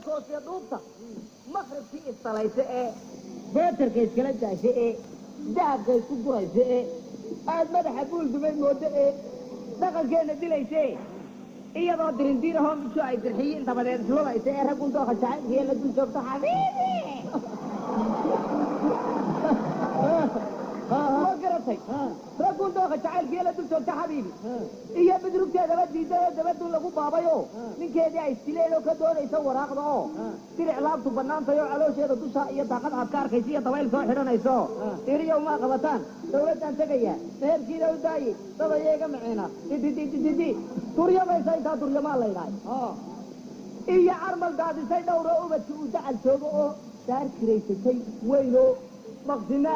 كوسي دوبتا مخرج في الصلاة باتر كيس كلا جاي دهب كيس كوكوي aad madaxa buul dumay moodo dhaqankeena dilaysay iyadoo dirindiirahoo mijo ay dirxiyiin dabadeed islulaysay ee raggun dooqa jacaylkiiyo la dul joogto xabiibi ma garatay raggun dooqa jacaylkiiyo la dul joogto xabiibi iyo bidrugteedaba diiday oo dabadun lagu baabayoo ninkeedii ay istileen oo ka doonaysa waraaqda oo diric laabtu bannaantay oo caloosheeda dusha iyo daaqad aad ka arkaysa iyo dabayl soo xidhanayso iriyow maa qabataan dawladdan tegaya meherkiina u daaye dad ayaga maciina didididididi duryamaysa intaa duryamaa laydhahay iyo carmal daadisay dhowr oo ubadki uu dacal joogo oo daar kiraysatay weynoo maqsina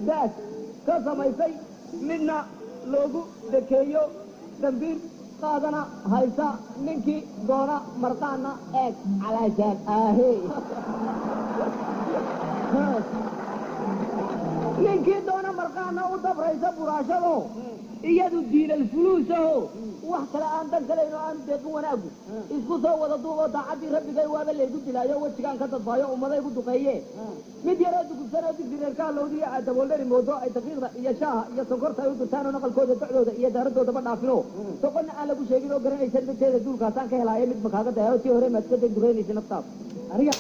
daas ka samaysay midna loogu dekeeyo dambiil qaadana haysa ninkii doona marqaana eeg calaashaan aahey ninkii doona marqaana u dabraysa buraashado iyadu diilal fuluusaho wax kale aan dan kalayn oo aanu deeqin wanaagu isku soo wada duuboo daacaddii rabbigay waaba laygu dilaayo wejigaan ka dadbaayo ummaday gu duqeeye mid yaroo dugubsanoo digsi reerkaa lowdiya aad dabooldhari moodo ay daqiiqda iyo shaaha iyo sonkorta ay u dirtaan oo naqalkooda docdooda iyo daaradoodaba dhaafino soqonna aan lagu sheegin oo garanaysa dadteeda duulkaasaan ka helaayo mid makaaga dayo tii hore maad ka degduraynaysa naftaada aniga